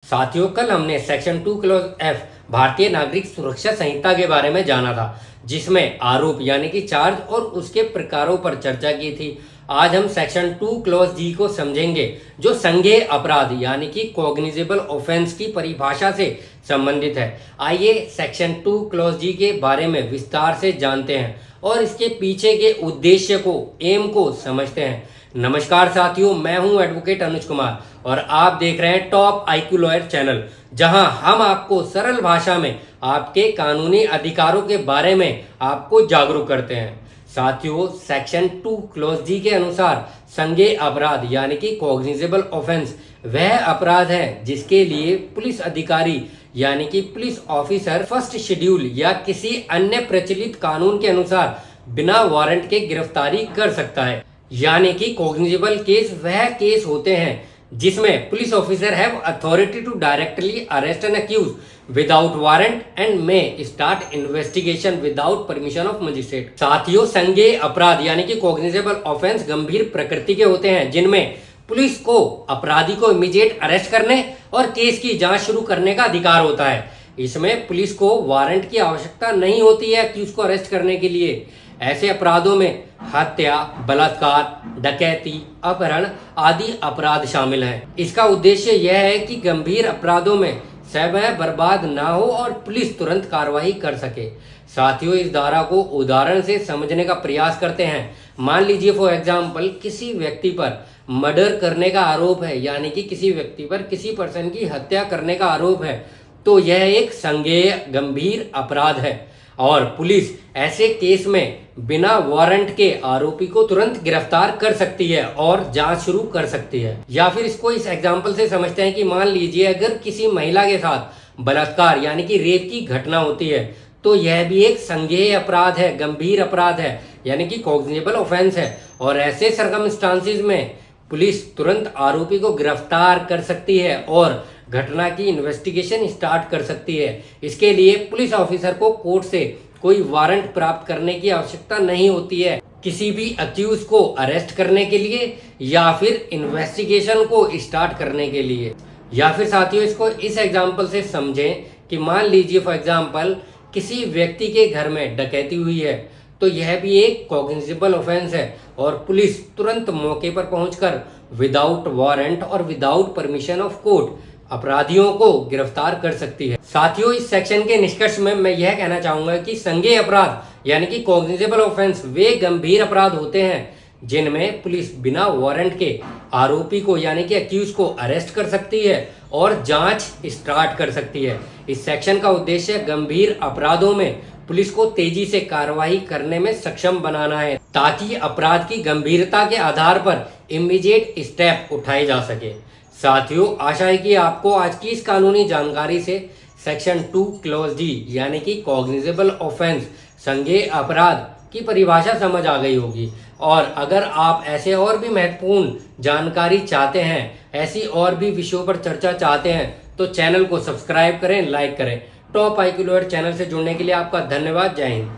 साथियों, कल हमने सेक्शन 2 क्लॉज एफ भारतीय नागरिक सुरक्षा संहिता के बारे में जाना था, जिसमें आरोप यानी कि चार्ज और उसके प्रकारों पर चर्चा की थी। आज हम सेक्शन 2 क्लॉज जी को समझेंगे, जो संज्ञेय अपराध यानी कि कॉग्निजेबल ऑफेंस की परिभाषा से संबंधित है। आइए सेक्शन 2 क्लॉज जी के बारे में विस्तार से जानते हैं और इसके पीछे के उद्देश्य को, एम को समझते हैं। नमस्कार साथियों, मैं हूं एडवोकेट अनुज कुमार और आप देख रहे हैं टॉप आईक्यू लॉयर चैनल, जहां हम आपको सरल भाषा में आपके कानूनी अधिकारों के बारे में आपको जागरूक करते हैं। साथियों, सेक्शन 2 क्लॉज जी के अनुसार संज्ञेय अपराध यानी कि कॉग्निजेबल ऑफेंस वह अपराध है जिसके लिए पुलिस अधिकारी यानी कि पुलिस ऑफिसर फर्स्ट शेड्यूल या किसी अन्य प्रचलित कानून के अनुसार बिना वारंट के गिरफ्तारी कर सकता है। यानी कि कॉग्निजेबल केस वह केस होते हैं जिसमें police officer have authority to directly arrest an accuse without warrant and may start investigation without permission of magistrate. साथियों, संज्ञेय अपराध यानी कि कॉग्निजेबल ऑफेंस गंभीर प्रकृति के होते हैं जिनमें पुलिस को अपराधी को इमीडिएट अरेस्ट करने और केस की जांच शुरू करने का अधिकार होता है। इसमें पुलिस को वारंट की आवश्यकता नहीं होती है कि उसको अरेस्ट करने के लिए। ऐसे अपराधों में हत्या, बलात्कार, डकैती, अपहरण आदि अपराध शामिल हैं। इसका उद्देश्य यह है कि गंभीर अपराधों में समय बर्बाद ना हो और पुलिस तुरंत कार्रवाई कर सके। साथियों, इस धारा को उदाहरण से समझने का प्रयास करते हैं। मान लीजिए फॉर एग्जाम्पल किसी व्यक्ति पर मर्डर करने का आरोप है, यानी कि किसी व्यक्ति पर किसी पर्सन की हत्या करने का आरोप है, तो यह एक संज्ञेय गंभीर अपराध है और पुलिस ऐसे केस में बिना वारंट के आरोपी को तुरंत गिरफ्तार कर सकती है और जांच शुरू कर सकती है। या फिर इसको इस एग्जाम्पल से समझते हैं कि मान लीजिए अगर किसी महिला के साथ बलात्कार यानी कि रेप की घटना होती है, तो यह भी एक संज्ञेय अपराध है, गंभीर अपराध है, यानी कि कॉग्निजेबल ऑफेंस है। और ऐसे सर्कमस्टांसिस में पुलिस तुरंत आरोपी को गिरफ्तार कर सकती है और घटना की इन्वेस्टिगेशन स्टार्ट कर सकती है। इसके लिए पुलिस ऑफिसर को कोर्ट से कोई वारंट प्राप्त करने की आवश्यकता नहीं होती है किसी भी अक्यूज को अरेस्ट करने के लिए या फिर इन्वेस्टिगेशन को स्टार्ट करने के लिए। या फिर साथियों, इसको इस एग्जाम्पल से समझें कि मान लीजिए फॉर एग्जाम्पल किसी व्यक्ति के घर में डकैती हुई है, तो यह भी एक कॉग्निजेबल ऑफेंस है और पुलिस तुरंत मौके पर पहुंचकर विदाउट वारंट और विदाउट परमिशन ऑफ कोर्ट अपराधियों को गिरफ्तार कर सकती है। साथियों, इस सेक्शन के निष्कर्ष में मैं यह कहना चाहूंगा कि संज्ञेय अपराध यानी कि कॉग्निजेबल ऑफेंस वे गंभीर अपराध होते हैं जिनमें पुलिस बिना वारंट के आरोपी को यानी कि अक्यूज को अरेस्ट कर सकती है और जांच स्टार्ट कर सकती है। इस सेक्शन का उद्देश्य गंभीर अपराधों में पुलिस को तेजी से कार्रवाई करने में सक्षम बनाना है, ताकि अपराध की गंभीरता के आधार पर इमीडिएट स्टेप उठाए जा सके। साथियों, आशा है कि आपको आज की इस कानूनी जानकारी से सेक्शन 2 क्लॉज डी यानी कि कॉग्निजेबल ऑफेंस संज्ञेय अपराध की परिभाषा समझ आ गई होगी। और अगर आप ऐसे और भी महत्वपूर्ण जानकारी चाहते हैं, ऐसी और भी विषयों पर चर्चा चाहते हैं, तो चैनल को सब्सक्राइब करें, लाइक करें। टॉप आईक्यू लॉयर चैनल से जुड़ने के लिए आपका धन्यवाद। जय हिंद।